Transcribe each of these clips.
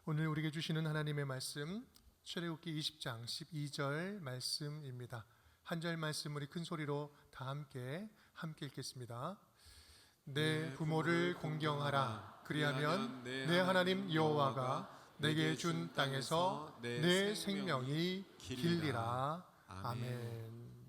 오늘 우리에게 주시는 하나님의 말씀 출애굽기 20장 12절 말씀입니다. 한 절 말씀 우리 큰 소리로 다 함께 읽겠습니다. 내 부모를 공경하라. 그리하면 내 하나님 여호와가 내게 준 땅에서 내 생명이 길리라. 아멘.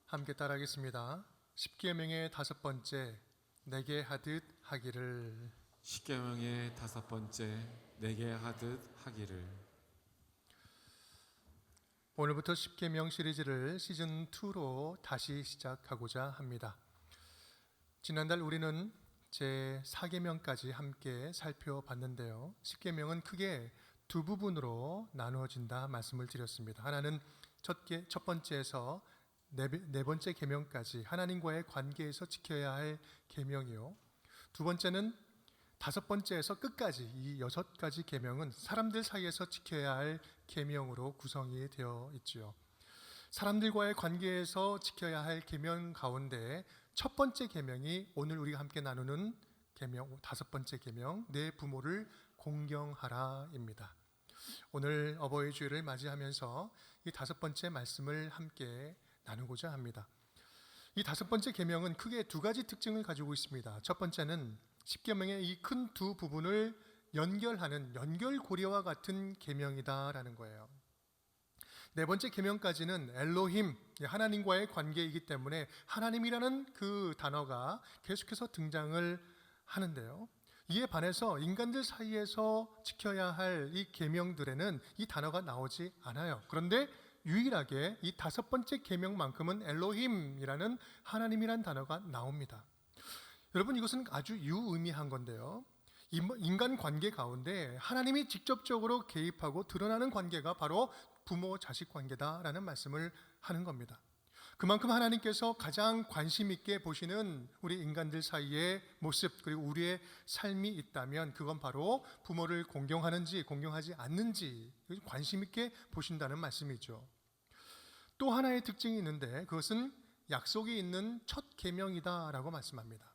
함께 따라하겠습니다. 십계명의 다섯 번째, 내게 하듯 하기를. 십계명의 다섯 번째, 내게 하듯 하기를. 오늘부터 십계명 시리즈를 시즌 2로 다시 시작하고자 합니다. 지난달 우리는 제 4계명까지 함께 살펴봤는데요. 십계명은 크게 두 부분으로 나누어진다 말씀을 드렸습니다. 하나는 첫 번째에서 네 번째 계명까지 하나님과의 관계에서 지켜야 할 계명이요, 두 번째는 다섯 번째에서 끝까지 이 6가지 계명은 사람들 사이에서 지켜야 할 계명으로 구성이 되어 있지요. 사람들과의 관계에서 지켜야 할 계명 가운데 첫 번째 계명이 오늘 우리가 함께 나누는 계명, 다섯 번째 계명, 내 부모를 공경하라입니다. 오늘 어버이 주일을 맞이하면서 이 다섯 번째 말씀을 함께 나누고자 합니다. 이 다섯 번째 계명은 크게 두 가지 특징을 가지고 있습니다. 첫 번째는 십계명의 이 큰 두 부분을 연결하는 연결고리와 같은 계명이다라는 거예요. 네 번째 계명까지는 엘로힘, 하나님과의 관계이기 때문에 하나님이라는 그 단어가 계속해서 등장을 하는데요, 이에 반해서 인간들 사이에서 지켜야 할 이 계명들에는 이 단어가 나오지 않아요. 그런데 유일하게 이 다섯 번째 계명만큼은 엘로힘이라는 하나님이라는 단어가 나옵니다. 여러분, 이것은 아주 유의미한 건데요, 인간 관계 가운데 하나님이 직접적으로 개입하고 드러나는 관계가 바로 부모 자식 관계다라는 말씀을 하는 겁니다. 그만큼 하나님께서 가장 관심 있게 보시는 우리 인간들 사이의 모습, 그리고 우리의 삶이 있다면 그건 바로 부모를 공경하는지 공경하지 않는지 관심 있게 보신다는 말씀이죠. 또 하나의 특징이 있는데 그것은 약속이 있는 첫 계명이다라고 말씀합니다.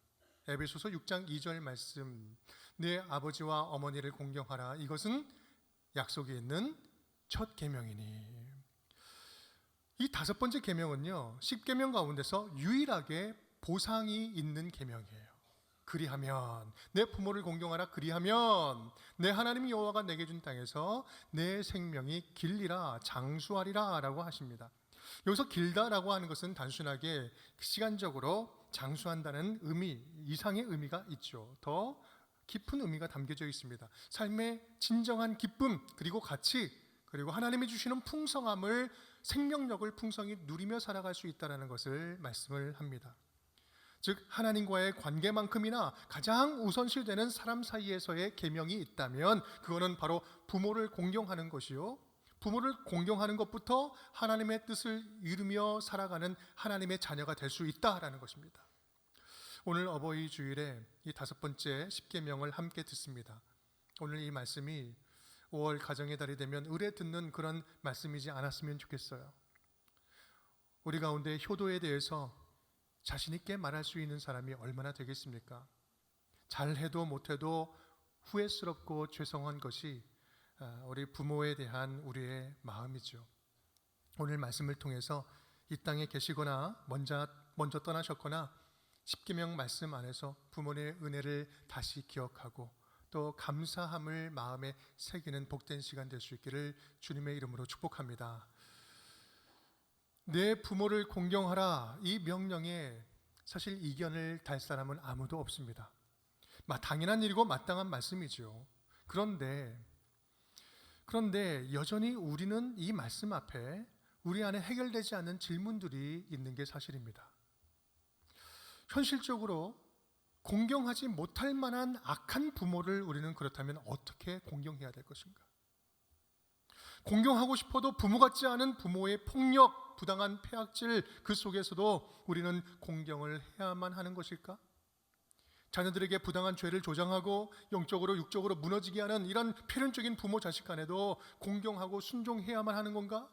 에베소서 6장 2절 말씀, 내 아버지와 어머니를 공경하라. 이것은 약속이 있는 첫 계명이니. 이 다섯 번째 계명은요, 10계명 가운데서 유일하게 보상이 있는 계명이에요. 그리하면, 내 부모를 공경하라. 그리하면 내 하나님 여호와가 내게 준 땅에서 내 생명이 길리라, 장수하리라 라고 하십니다. 여기서 길다라고 하는 것은 단순하게 시간적으로 장수한다는 의미 이상의 의미가 있죠. 더 깊은 의미가 담겨져 있습니다. 삶의 진정한 기쁨, 그리고 가치, 그리고 하나님이 주시는 풍성함을, 생명력을 풍성히 누리며 살아갈 수 있다는 것을 말씀을 합니다. 즉 하나님과의 관계만큼이나 가장 우선시되는 사람 사이에서의 계명이 있다면 그거는 바로 부모를 공경하는 것이요, 부모를 공경하는 것부터 하나님의 뜻을 이루며 살아가는 하나님의 자녀가 될 수 있다라는 것입니다. 오늘 어버이 주일에 이 다섯 번째 십계명을 함께 듣습니다. 오늘 이 말씀이 5월 가정의 달이 되면 의뢰 듣는 그런 말씀이지 않았으면 좋겠어요. 우리 가운데 효도에 대해서 자신 있게 말할 수 있는 사람이 얼마나 되겠습니까? 잘해도 못해도 후회스럽고 죄송한 것이 우리 부모에 대한 우리의 마음이죠. 오늘 말씀을 통해서 이 땅에 계시거나 먼저 떠나셨거나 십계명 말씀 안에서 부모의 은혜를 다시 기억하고 또 감사함을 마음에 새기는 복된 시간 될 수 있기를 주님의 이름으로 축복합니다. 내 부모를 공경하라, 이 명령에 사실 이견을 달 사람은 아무도 없습니다. 당연한 일이고 마땅한 말씀이죠. 그런데 여전히 우리는 이 말씀 앞에 우리 안에 해결되지 않는 질문들이 있는 게 사실입니다. 현실적으로 공경하지 못할 만한 악한 부모를 우리는 그렇다면 어떻게 공경해야 될 것인가? 공경하고 싶어도 부모 같지 않은 부모의 폭력, 부당한 폐악질, 그 속에서도 우리는 공경을 해야만 하는 것일까? 자녀들에게 부당한 죄를 조장하고 영적으로 육적으로 무너지게 하는 이런 필연적인 부모 자식 간에도 공경하고 순종해야만 하는 건가?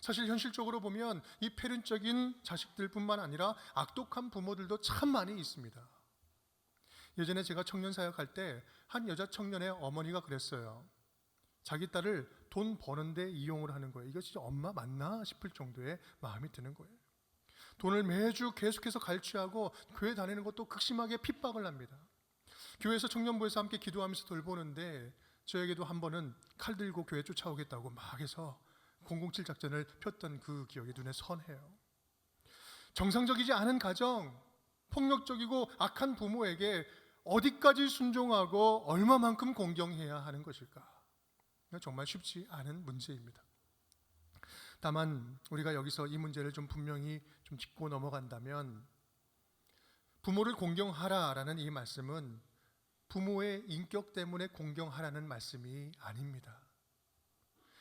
사실 현실적으로 보면 이 폐륜적인 자식들뿐만 아니라 악독한 부모들도 참 많이 있습니다. 예전에 제가 청년 사역할 때 한 여자 청년의 어머니가 그랬어요. 자기 딸을 돈 버는데 이용을 하는 거예요. 이거 진짜 엄마 맞나 싶을 정도의 마음이 드는 거예요. 돈을 매주 계속해서 갈취하고 교회 다니는 것도 극심하게 핍박을 합니다. 교회에서 청년부에서 함께 기도하면서 돌보는데 저에게도 한 번은 칼 들고 교회 쫓아오겠다고 막 해서 007 작전을 폈던 그 기억이 눈에 선해요. 정상적이지 않은 가정, 폭력적이고 악한 부모에게 어디까지 순종하고 얼마만큼 공경해야 하는 것일까? 정말 쉽지 않은 문제입니다. 다만 우리가 여기서 이 문제를 좀 분명히 좀 짚고 넘어간다면, 부모를 공경하라라는 이 말씀은 부모의 인격 때문에 공경하라는 말씀이 아닙니다.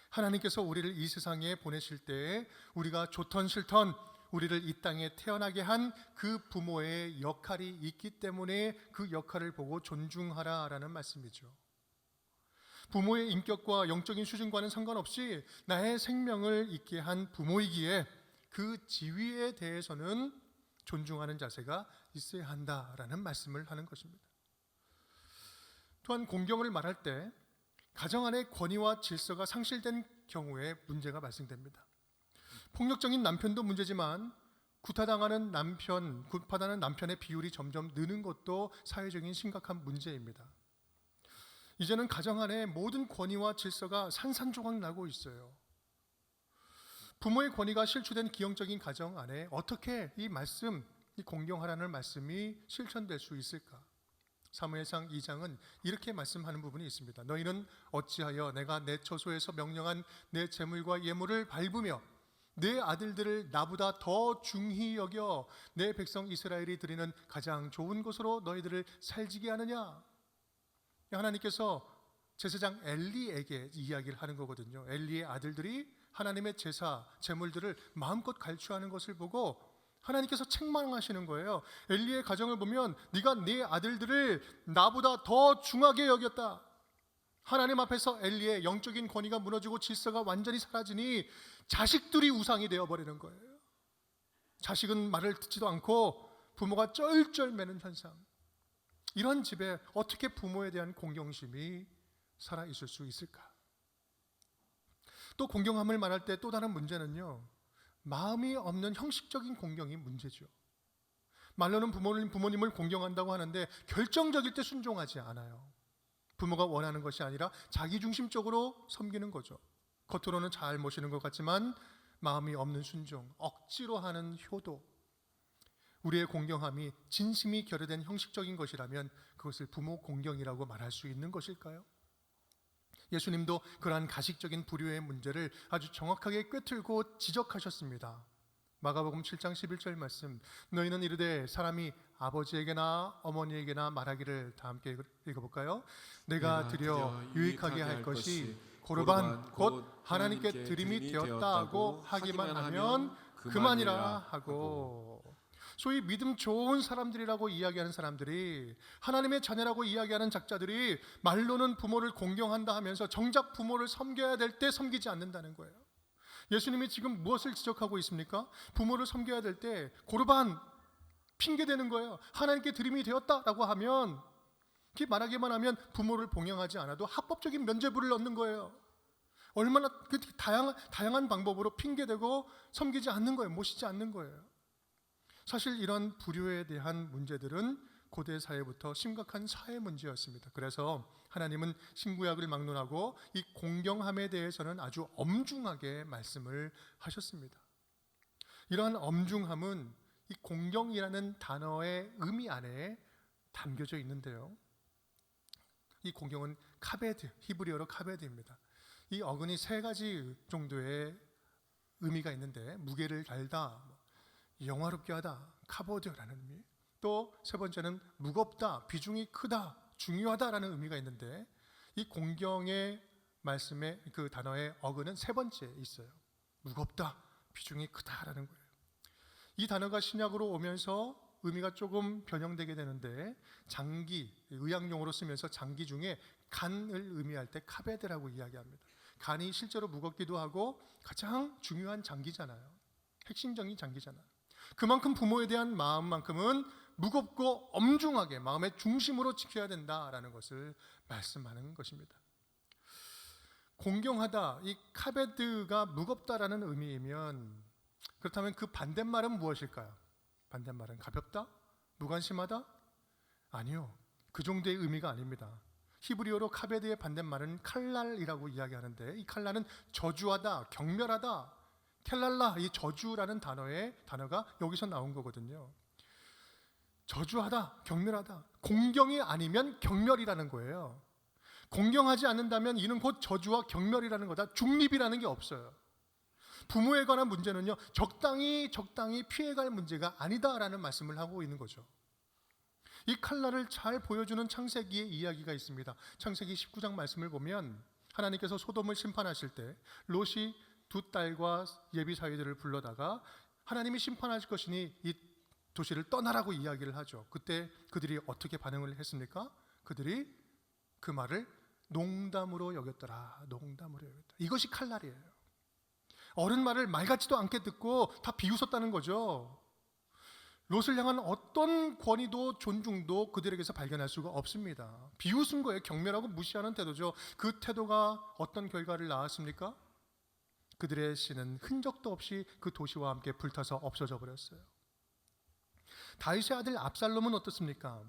하나님께서 우리를 이 세상에 보내실 때 우리가 좋던 싫던 우리를 이 땅에 태어나게 한 그 부모의 역할이 있기 때문에 그 역할을 보고 존중하라라는 말씀이죠. 부모의 인격과 영적인 수준과는 상관없이 나의 생명을 있게 한 부모이기에 그 지위에 대해서는 존중하는 자세가 있어야 한다라는 말씀을 하는 것입니다. 또한 공경을 말할 때 가정 안의 권위와 질서가 상실된 경우에 문제가 발생됩니다. 폭력적인 남편도 문제지만 구타당하는 남편의 비율이 점점 느는 것도 사회적인 심각한 문제입니다. 이제는 가정 안에 모든 권위와 질서가 산산조각 나고 있어요. 부모의 권위가 실추된 기형적인 가정 안에 어떻게 이 말씀, 이 공경하라는 말씀이 실천될 수 있을까? 사무엘상 2장은 이렇게 말씀하는 부분이 있습니다. 너희는 어찌하여 내가 내 처소에서 명령한 내 재물과 예물을 밟으며 내 아들들을 나보다 더 중히 여겨 내 백성 이스라엘이 드리는 가장 좋은 것으로 너희들을 살지게 하느냐? 하나님께서 제사장 엘리에게 이야기를 하는 거거든요. 엘리의 아들들이 하나님의 제사, 제물들을 마음껏 갈취하는 것을 보고 하나님께서 책망하시는 거예요. 엘리의 가정을 보면 네가 네 아들들을 나보다 더 중하게 여겼다. 하나님 앞에서 엘리의 영적인 권위가 무너지고 질서가 완전히 사라지니 자식들이 우상이 되어버리는 거예요. 자식은 말을 듣지도 않고 부모가 쩔쩔매는 현상. 이런 집에 어떻게 부모에 대한 공경심이 살아있을 수 있을까? 또 공경함을 말할 때 또 다른 문제는요, 마음이 없는 형식적인 공경이 문제죠. 말로는 부모님을 공경한다고 하는데 결정적일 때 순종하지 않아요. 부모가 원하는 것이 아니라 자기중심적으로 섬기는 거죠. 겉으로는 잘 모시는 것 같지만 마음이 없는 순종, 억지로 하는 효도. 우리의 공경함이 진심이 결여된 형식적인 것이라면 그것을 부모 공경이라고 말할 수 있는 것일까요? 예수님도 그러한 가식적인 불효의 문제를 아주 정확하게 꿰뚫고 지적하셨습니다. 마가복음 7장 11절 말씀, 너희는 이르되 사람이 아버지에게나 어머니에게나 말하기를, 다 함께 읽어볼까요? 내가 드려 유익하게 할 것이 고르반 곧 하나님께 드림이 되었다고 하기만 하면 그만이라 하고. 소위 믿음 좋은 사람들이라고 이야기하는 사람들이, 하나님의 자녀라고 이야기하는 작자들이 말로는 부모를 공경한다 하면서 정작 부모를 섬겨야 될 때 섬기지 않는다는 거예요. 예수님이 지금 무엇을 지적하고 있습니까? 부모를 섬겨야 될 때 고르반, 핑계대는 거예요. 하나님께 드림이 되었다라고 하면, 이렇게 말하기만 하면 부모를 봉양하지 않아도 합법적인 면죄부를 얻는 거예요. 얼마나 다양한 방법으로 핑계대고 섬기지 않는 거예요. 모시지 않는 거예요. 사실 이런 불효에 대한 문제들은 고대 사회부터 심각한 사회 문제였습니다. 그래서 하나님은 신구약을 막론하고 이 공경함에 대해서는 아주 엄중하게 말씀을 하셨습니다. 이러한 엄중함은 이 공경이라는 단어의 의미 안에 담겨져 있는데요. 이 공경은 카베드, 히브리어로 카베드입니다. 이 어근이 세 가지 정도의 의미가 있는데, 무게를 달다, 영화롭게 하다, 카보드라는 의미, 또 세 번째는 무겁다, 비중이 크다, 중요하다라는 의미가 있는데, 이 공경의 말씀의 그 단어의 어근은 세 번째에 있어요. 무겁다, 비중이 크다라는 거예요. 이 단어가 신약으로 오면서 의미가 조금 변형되게 되는데, 장기, 의학용어로 쓰면서 장기 중에 간을 의미할 때 카베드라고 이야기합니다. 간이 실제로 무겁기도 하고 가장 중요한 장기잖아요. 핵심적인 장기잖아요. 그만큼 부모에 대한 마음만큼은 무겁고 엄중하게 마음의 중심으로 지켜야 된다라는 것을 말씀하는 것입니다. 공경하다, 이 카베드가 무겁다라는 의미이면 그렇다면 그 반대말은 무엇일까요? 반대말은 가볍다? 무관심하다? 아니요. 그 정도의 의미가 아닙니다. 히브리어로 카베드의 반대말은 칼랄이라고 이야기하는데 이 칼랄은 저주하다, 경멸하다, 켈랄라, 이 저주라는 단어가 여기서 나온 거거든요. 저주하다, 경멸하다. 공경이 아니면 경멸이라는 거예요. 공경하지 않는다면 이는 곧 저주와 경멸이라는 거다. 중립이라는 게 없어요. 부모에 관한 문제는요, 적당히 피해갈 문제가 아니다라는 말씀을 하고 있는 거죠. 이 칼날을 잘 보여주는 창세기의 이야기가 있습니다. 창세기 19장 말씀을 보면 하나님께서 소돔을 심판하실 때 롯이 두 딸과 예비 사위들을 불러다가 하나님이 심판하실 것이니 이 도시를 떠나라고 이야기를 하죠. 그때 그들이 어떻게 반응을 했습니까? 그들이 그 말을 농담으로 여겼더라. 농담으로 여겼더라. 이것이 칼날이에요. 어른 말을 말 같지도 않게 듣고 다 비웃었다는 거죠. 롯을 향한 어떤 권위도 존중도 그들에게서 발견할 수가 없습니다. 비웃은 거예요. 경멸하고 무시하는 태도죠. 그 태도가 어떤 결과를 낳았습니까? 그들의 씨는 흔적도 없이 그 도시와 함께 불타서 없어져 버렸어요. 다윗의 아들 압살롬은 어떻습니까?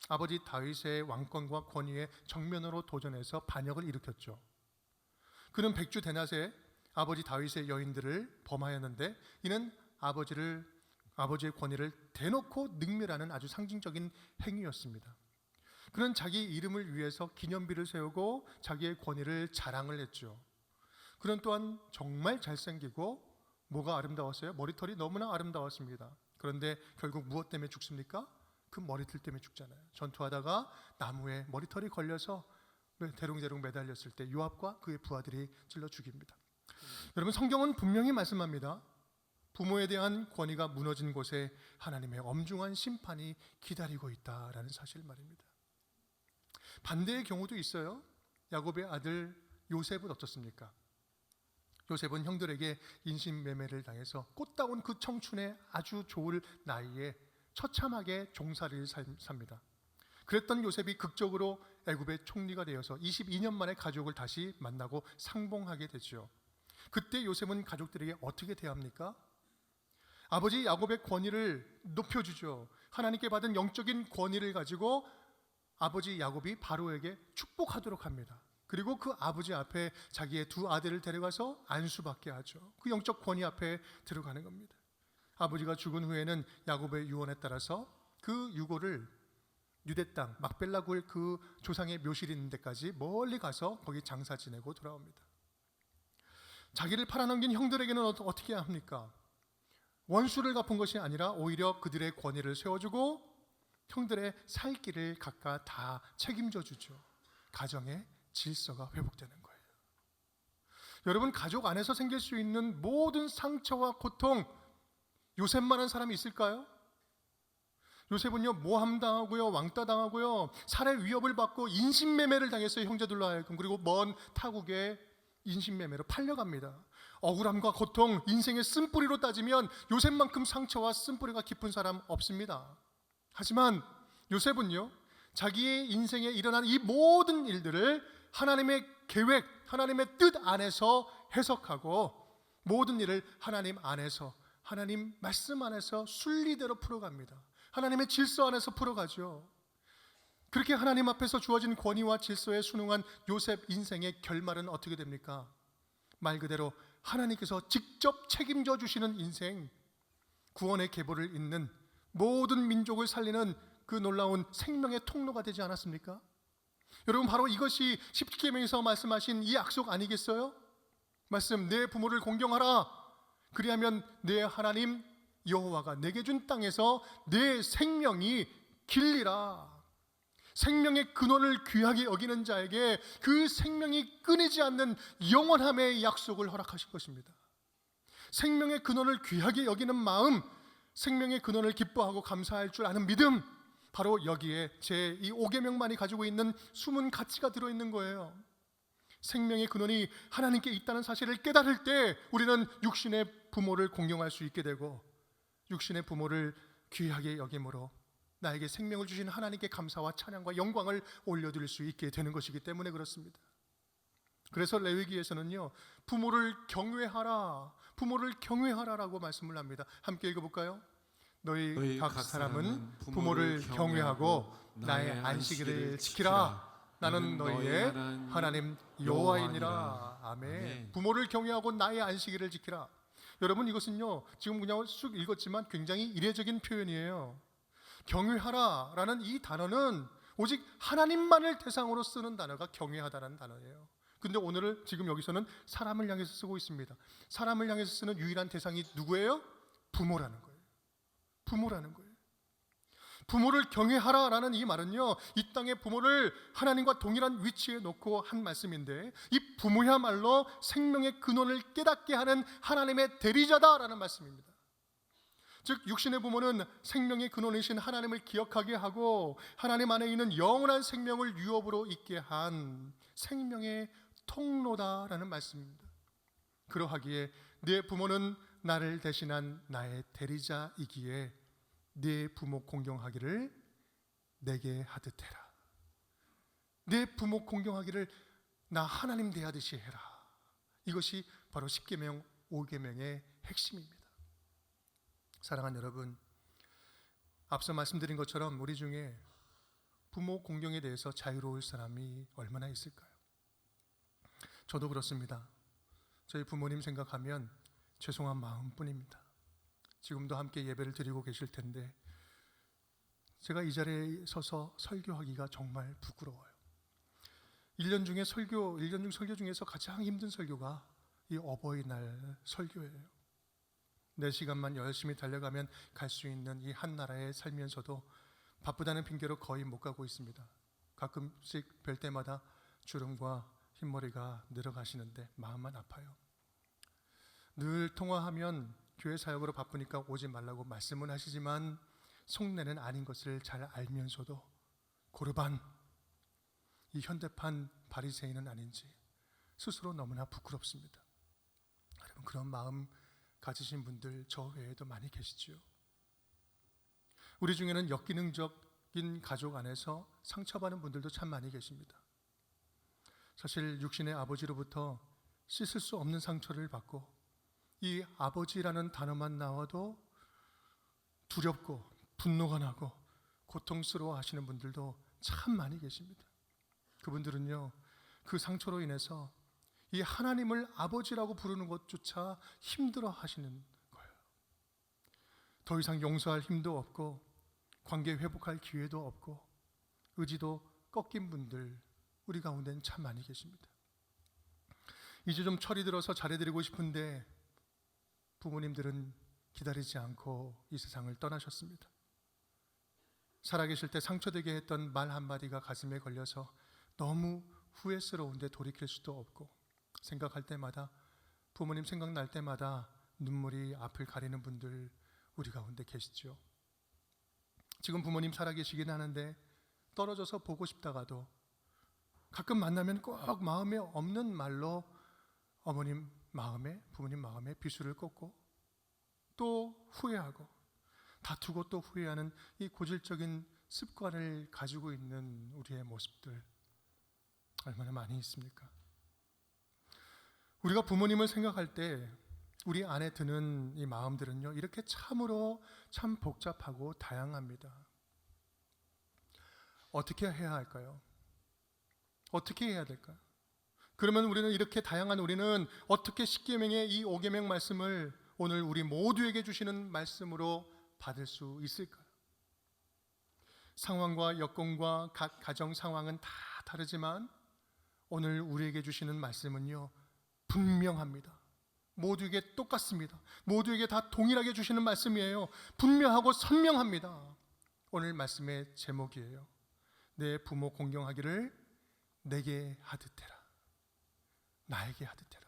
아버지 다윗의 왕권과 권위에 정면으로 도전해서 반역을 일으켰죠. 그는 백주 대낮에 아버지 다윗의 여인들을 범하였는데 이는 아버지의 권위를 대놓고 능멸하는 아주 상징적인 행위였습니다. 그는 자기 이름을 위해서 기념비를 세우고 자기의 권위를 자랑을 했죠. 그는 또한 정말 잘생기고 뭐가 아름다웠어요? 머리털이 너무나 아름다웠습니다. 그런데 결국 무엇 때문에 죽습니까? 그 머리털 때문에 죽잖아요. 전투하다가 나무에 머리털이 걸려서 대롱대롱 매달렸을 때 요압과 그의 부하들이 찔러 죽입니다. 여러분, 성경은 분명히 말씀합니다. 부모에 대한 권위가 무너진 곳에 하나님의 엄중한 심판이 기다리고 있다라는 사실 말입니다. 반대의 경우도 있어요. 야곱의 아들 요셉은 어떻습니까? 요셉은 형들에게 인신매매를 당해서 꽃다운 그 청춘의 아주 좋을 나이에 처참하게 종살이를 삽니다. 그랬던 요셉이 극적으로 애굽의 총리가 되어서 22년 만에 가족을 다시 만나고 상봉하게 되죠. 그때 요셉은 가족들에게 어떻게 대합니까? 아버지 야곱의 권위를 높여주죠. 하나님께 받은 영적인 권위를 가지고 아버지 야곱이 바로에게 축복하도록 합니다. 그리고 그 아버지 앞에 자기의 두 아들을 데려가서 안수받게 하죠. 그 영적 권위 앞에 들어가는 겁니다. 아버지가 죽은 후에는 야곱의 유언에 따라서 그 유고를 유대 땅 막벨라 굴 그 조상의 묘실이 있는 데까지 멀리 가서 거기 장사 지내고 돌아옵니다. 자기를 팔아넘긴 형들에게는 어떻게 합니까? 원수를 갚은 것이 아니라 오히려 그들의 권위를 세워주고 형들의 살 길을 각각 다 책임져 주죠. 가정의 질서가 회복되는 거예요. 여러분, 가족 안에서 생길 수 있는 모든 상처와 고통, 요셉만한 사람이 있을까요? 요셉은요, 모함당하고요, 왕따당하고요, 살해 위협을 받고 인신매매를 당했어요. 형제들로 하여금. 그리고 먼 타국에 인신매매로 팔려갑니다. 억울함과 고통, 인생의 쓴뿌리로 따지면 요셉만큼 상처와 쓴뿌리가 깊은 사람 없습니다. 하지만 요셉은요, 자기의 인생에 일어난 이 모든 일들을 하나님의 계획, 하나님의 뜻 안에서 해석하고 모든 일을 하나님 안에서, 하나님 말씀 안에서 순리대로 풀어갑니다. 하나님의 질서 안에서 풀어가죠. 그렇게 하나님 앞에서 주어진 권위와 질서에 순응한 요셉 인생의 결말은 어떻게 됩니까? 말 그대로 하나님께서 직접 책임져 주시는 인생, 구원의 계보를 잇는 모든 민족을 살리는 그 놀라운 생명의 통로가 되지 않았습니까? 여러분, 바로 이것이 십계명에서 말씀하신 이 약속 아니겠어요? 말씀, 내 부모를 공경하라. 그리하면 내 하나님 여호와가 내게 준 땅에서 내 생명이 길리라. 생명의 근원을 귀하게 여기는 자에게 그 생명이 끊이지 않는 영원함의 약속을 허락하실 것입니다. 생명의 근원을 귀하게 여기는 마음, 생명의 근원을 기뻐하고 감사할 줄 아는 믿음, 바로 여기에 제 이 5계명만이 가지고 있는 숨은 가치가 들어있는 거예요. 생명의 근원이 하나님께 있다는 사실을 깨달을 때 우리는 육신의 부모를 공경할 수 있게 되고 육신의 부모를 귀하게 여김으로 나에게 생명을 주신 하나님께 감사와 찬양과 영광을 올려드릴 수 있게 되는 것이기 때문에 그렇습니다. 그래서 레위기에서는요, 부모를 경외하라라고 말씀을 합니다. 함께 읽어볼까요? 너희 각 사람은 부모를 경외하고 나의 안식일을 지키라. 나는 너희의 하나님 여호와이니라. 아멘. 부모를 경외하고 나의 안식일을 지키라. 여러분, 이것은요, 지금 그냥 쑥 읽었지만 굉장히 이례적인 표현이에요. 경외하라라는 이 단어는 오직 하나님만을 대상으로 쓰는 단어가 경외하다라는 단어예요. 근데 오늘 지금 여기서는 사람을 향해서 쓰고 있습니다. 사람을 향해서 쓰는 유일한 대상이 누구예요? 부모라는 거예요. 부모라는 거예요. 부모를 경외하라라는 이 말은요, 이 땅의 부모를 하나님과 동일한 위치에 놓고 한 말씀인데, 이 부모야말로 생명의 근원을 깨닫게 하는 하나님의 대리자다라는 말씀입니다. 즉 육신의 부모는 생명의 근원이신 하나님을 기억하게 하고 하나님 안에 있는 영원한 생명을 유업으로 있게 한 생명의 통로다라는 말씀입니다. 그러하기에 내 부모는 나를 대신한 나의 대리자이기에 내 부모 공경하기를 내게 하듯 해라. 내 부모 공경하기를 나 하나님 대하듯이 해라. 이것이 바로 십계명 5계명의 핵심입니다. 사랑하는 여러분, 앞서 말씀드린 것처럼 우리 중에 부모 공경에 대해서 자유로울 사람이 얼마나 있을까요? 저도 그렇습니다. 저희 부모님 생각하면 죄송한 마음뿐입니다. 지금도 함께 예배를 드리고 계실 텐데 제가 이 자리에 서서 설교하기가 정말 부끄러워요. 1년 중 설교 중에서 가장 힘든 설교가 이 어버이날 설교예요. 4시간만 열심히 달려가면 갈 수 있는 이 한 나라에 살면서도 바쁘다는 핑계로 거의 못 가고 있습니다. 가끔씩 뵐 때마다 주름과 흰머리가 늘어가시는데 마음만 아파요. 늘 통화하면 교회 사역으로 바쁘니까 오지 말라고 말씀은 하시지만 속내는 아닌 것을 잘 알면서도 고르반 이 현대판 바리새인은 아닌지 스스로 너무나 부끄럽습니다. 여러분, 그런 마음 가지신 분들 저 외에도 많이 계시죠. 우리 중에는 역기능적인 가족 안에서 상처받는 분들도 참 많이 계십니다. 사실 육신의 아버지로부터 씻을 수 없는 상처를 받고 이 아버지라는 단어만 나와도 두렵고 분노가 나고 고통스러워 하시는 분들도 참 많이 계십니다. 그분들은요, 그 상처로 인해서 이 하나님을 아버지라고 부르는 것조차 힘들어 하시는 거예요. 더 이상 용서할 힘도 없고 관계 회복할 기회도 없고 의지도 꺾인 분들 우리 가운데는 참 많이 계십니다. 이제 좀 철이 들어서 잘해드리고 싶은데 부모님들은 기다리지 않고 이 세상을 떠나셨습니다. 살아계실 때 상처되게 했던 말 한마디가 가슴에 걸려서 너무 후회스러운데 돌이킬 수도 없고 생각할 때마다 부모님 생각날 때마다 눈물이 앞을 가리는 분들 우리 가운데 계시죠. 지금 부모님 살아계시긴 하는데 떨어져서 보고 싶다가도 가끔 만나면 꼭 마음에 없는 말로 부모님 마음에 비수를 꽂고 또 후회하고 다투고 또 후회하는 이 고질적인 습관을 가지고 있는 우리의 모습들 얼마나 많이 있습니까? 우리가 부모님을 생각할 때 우리 안에 드는 이 마음들은요, 이렇게 참으로 참 복잡하고 다양합니다. 어떻게 해야 할까요? 어떻게 해야 될까요? 그러면 우리는 어떻게 십계명의 이 5계명 말씀을 오늘 우리 모두에게 주시는 말씀으로 받을 수 있을까요? 상황과 여건과 각 가정 상황은 다 다르지만 오늘 우리에게 주시는 말씀은요, 분명합니다. 모두에게 똑같습니다. 모두에게 다 동일하게 주시는 말씀이에요. 분명하고 선명합니다. 오늘 말씀의 제목이에요. 내 부모 공경하기를 내게 하듯 해라. 나에게 하듯 해라.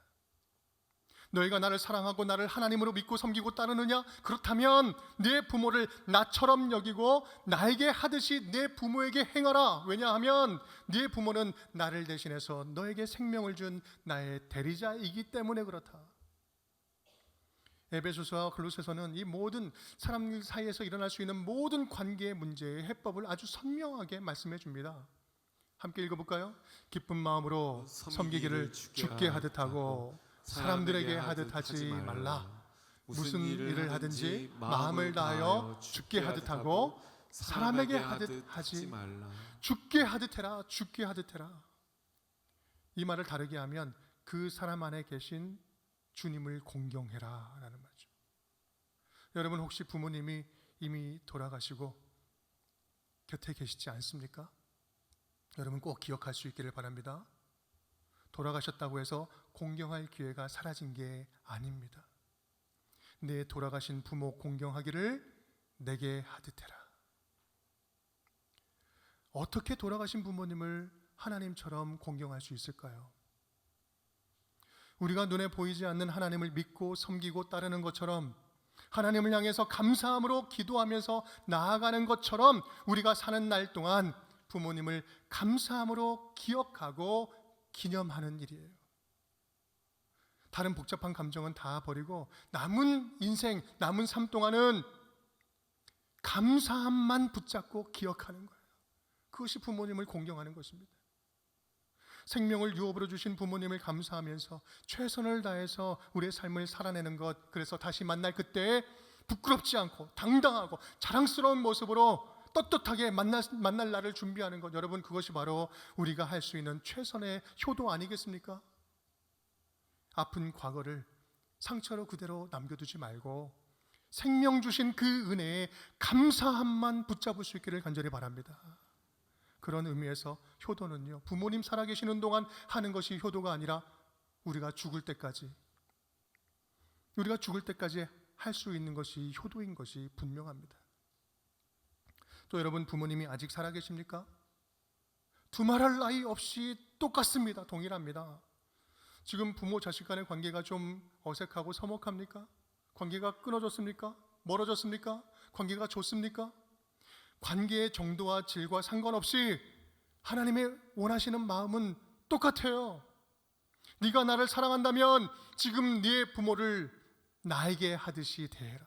너희가 나를 사랑하고 나를 하나님으로 믿고 섬기고 따르느냐? 그렇다면 내 부모를 나처럼 여기고 나에게 하듯이 내 부모에게 행하라. 왜냐하면 네 부모는 나를 대신해서 너에게 생명을 준 나의 대리자이기 때문에 그렇다. 에베소서와 골로새서는 이 모든 사람들 사이에서 일어날 수 있는 모든 관계의 문제의 해법을 아주 선명하게 말씀해 줍니다. 함께 읽어볼까요? 기쁜 마음으로 섬기기를 주께 하듯 하고 사람들에게 하듯 하지 말라. 무슨 일을 하든지 마음을 다하여 주께 하듯 하고 사람에게 하듯 하지 말라. 주께 하듯 해라. 주께 하듯 해라. 이 말을 다르게 하면 그 사람 안에 계신 주님을 공경해라 라는 말이죠. 여러분 혹시 부모님이 이미 돌아가시고 곁에 계시지 않습니까? 여러분 꼭 기억할 수 있기를 바랍니다. 돌아가셨다고 해서 공경할 기회가 사라진 게 아닙니다. 내 돌아가신 부모 공경하기를 내게 하듯 해라. 어떻게 돌아가신 부모님을 하나님처럼 공경할 수 있을까요? 우리가 눈에 보이지 않는 하나님을 믿고 섬기고 따르는 것처럼, 하나님을 향해서 감사함으로 기도하면서 나아가는 것처럼 우리가 사는 날 동안 부모님을 감사함으로 기억하고 기념하는 일이에요. 다른 복잡한 감정은 다 버리고 남은 인생, 남은 삶 동안은 감사함만 붙잡고 기억하는 거예요. 그것이 부모님을 공경하는 것입니다. 생명을 유업으로 주신 부모님을 감사하면서 최선을 다해서 우리의 삶을 살아내는 것, 그래서 다시 만날 그때에 부끄럽지 않고 당당하고 자랑스러운 모습으로 떳떳하게 만날 날을 준비하는 것, 여러분 그것이 바로 우리가 할 수 있는 최선의 효도 아니겠습니까? 아픈 과거를 상처로 그대로 남겨두지 말고 생명 주신 그 은혜에 감사함만 붙잡을 수 있기를 간절히 바랍니다. 그런 의미에서 효도는요, 부모님 살아계시는 동안 하는 것이 효도가 아니라 우리가 죽을 때까지 할 수 있는 것이 효도인 것이 분명합니다. 또 여러분 부모님이 아직 살아계십니까? 두말할 나위 없이 똑같습니다. 동일합니다. 지금 부모 자식 간의 관계가 좀 어색하고 서먹합니까? 관계가 끊어졌습니까? 멀어졌습니까? 관계가 좋습니까? 관계의 정도와 질과 상관없이 하나님의 원하시는 마음은 똑같아요. 네가 나를 사랑한다면 지금 네 부모를 나에게 하듯이 대해라.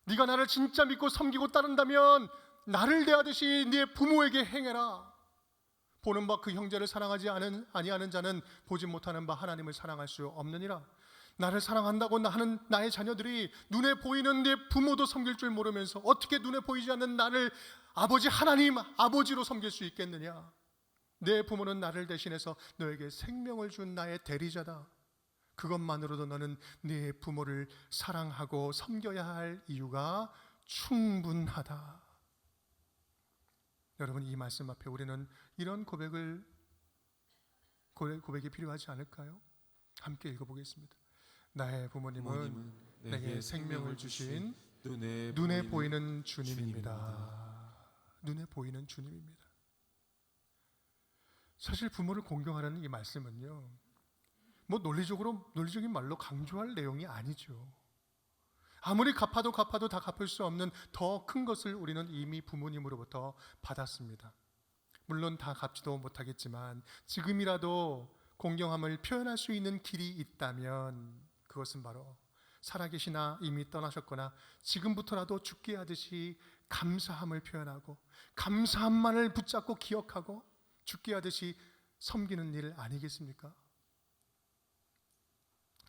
네가 나를 진짜 믿고 섬기고 따른다면 나를 대하듯이 네 부모에게 행해라. 보는 바 그 형제를 사랑하지 아니하는 자는 보지 못하는 바 하나님을 사랑할 수 없느니라. 나를 사랑한다고 하는 나의 자녀들이 눈에 보이는 내 부모도 섬길 줄 모르면서 어떻게 눈에 보이지 않는 나를 아버지 하나님 아버지로 섬길 수 있겠느냐? 내 부모는 나를 대신해서 너에게 생명을 준 나의 대리자다. 그것만으로도 너는 네 부모를 사랑하고 섬겨야 할 이유가 충분하다. 여러분 이 말씀 앞에 우리는 이런 고백이 필요하지 않을까요? 함께 읽어보겠습니다. 나의 부모님은 내게 생명을 주신 눈에 보이는 주님입니다. 눈에 보이는 주님입니다. 사실 부모를 공경하라는 이 말씀은요, 뭐 논리적인 말로 강조할 내용이 아니죠. 아무리 갚아도 다 갚을 수 없는 더 큰 것을 우리는 이미 부모님으로부터 받았습니다. 물론 다 갚지도 못하겠지만 지금이라도 공경함을 표현할 수 있는 길이 있다면 그것은 바로 살아계시나 이미 떠나셨거나 지금부터라도 죽게 하듯이 감사함을 표현하고 감사함만을 붙잡고 기억하고 죽게 하듯이 섬기는 일 아니겠습니까?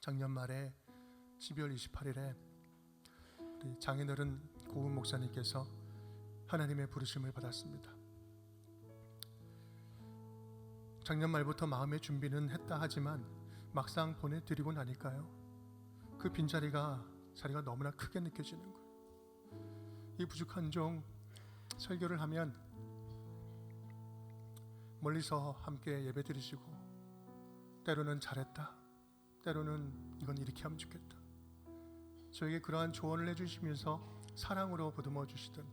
작년 말에 12월 28일에 우리 장인어른 고은 목사님께서 하나님의 부르심을 받았습니다. 작년 말부터 마음의 준비는 했다 하지만 막상 보내드리고 나니까요, 그 빈자리가 너무나 크게 느껴지는 거예요. 이 부족한 종 설교를 하면 멀리서 함께 예배 드리시고 때로는 잘했다, 때로는 이건 이렇게 하면 좋겠다, 저에게 그러한 조언을 해주시면서 사랑으로 보듬어 주시던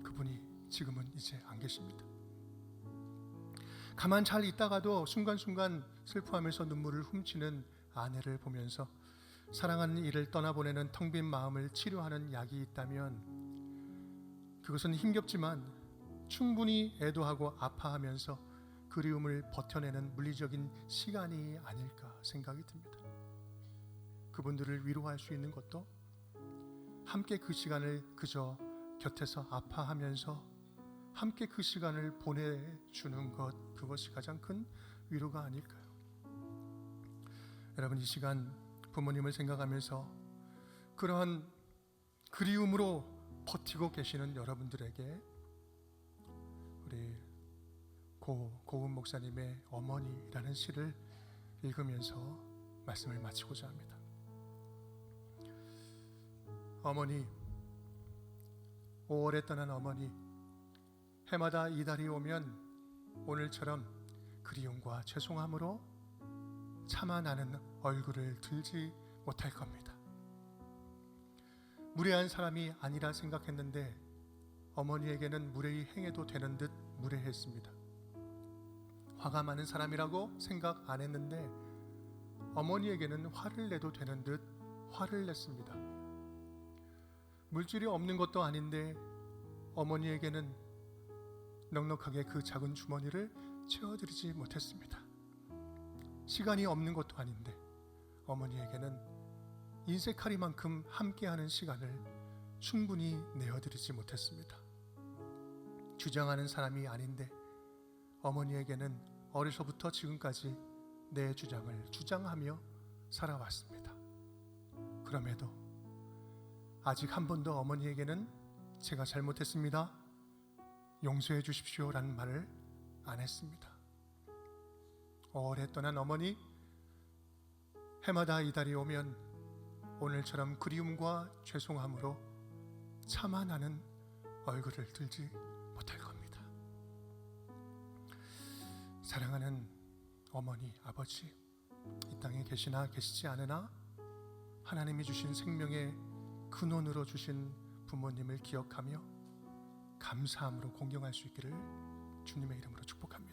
그분이 지금은 이제 안 계십니다. 가만 잘 있다가도 순간순간 슬퍼하면서 눈물을 훔치는 아내를 보면서 사랑하는 이를 떠나보내는 텅 빈 마음을 치료하는 약이 있다면 그것은 힘겹지만 충분히 애도하고 아파하면서 그리움을 버텨내는 물리적인 시간이 아닐까 생각이 듭니다. 그분들을 위로할 수 있는 것도 함께 그 시간을 그저 곁에서 아파하면서 함께 그 시간을 보내주는 것, 그것이 가장 큰 위로가 아닐까요? 여러분, 이 시간 부모님을 생각하면서 그러한 그리움으로 버티고 계시는 여러분들에게 우리 고은 목사님의 어머니라는 시를 읽으면서 말씀을 마치고자 합니다. 어머니, 5월에 떠난 어머니, 해마다 이달이 오면 오늘처럼 그리움과 죄송함으로 차마 나는 얼굴을 들지 못할 겁니다. 무례한 사람이 아니라 생각했는데 어머니에게는 무례히 행해도 되는 듯 무례했습니다. 화가 많은 사람이라고 생각 안 했는데 어머니에게는 화를 내도 되는 듯 화를 냈습니다. 물질이 없는 것도 아닌데 어머니에게는 넉넉하게 그 작은 주머니를 채워드리지 못했습니다. 시간이 없는 것도 아닌데 어머니에게는 인쇄칼이만큼 함께하는 시간을 충분히 내어드리지 못했습니다. 주장하는 사람이 아닌데 어머니에게는 어려서부터 지금까지 내 주장을 주장하며 살아왔습니다. 그럼에도 아직 한 번도 어머니에게는 제가 잘못했습니다, 용서해 주십시오 라는 말을 안 했습니다. 5월에 떠난 어머니, 해마다 이달이 오면 오늘처럼 그리움과 죄송함으로 차마 나는 얼굴을 들지 못할 겁니다. 사랑하는 어머니, 아버지, 이 땅에 계시나 계시지 않으나 하나님이 주신 생명의 근원으로 주신 부모님을 기억하며 감사함으로 공경할 수 있기를 주님의 이름으로 축복합니다.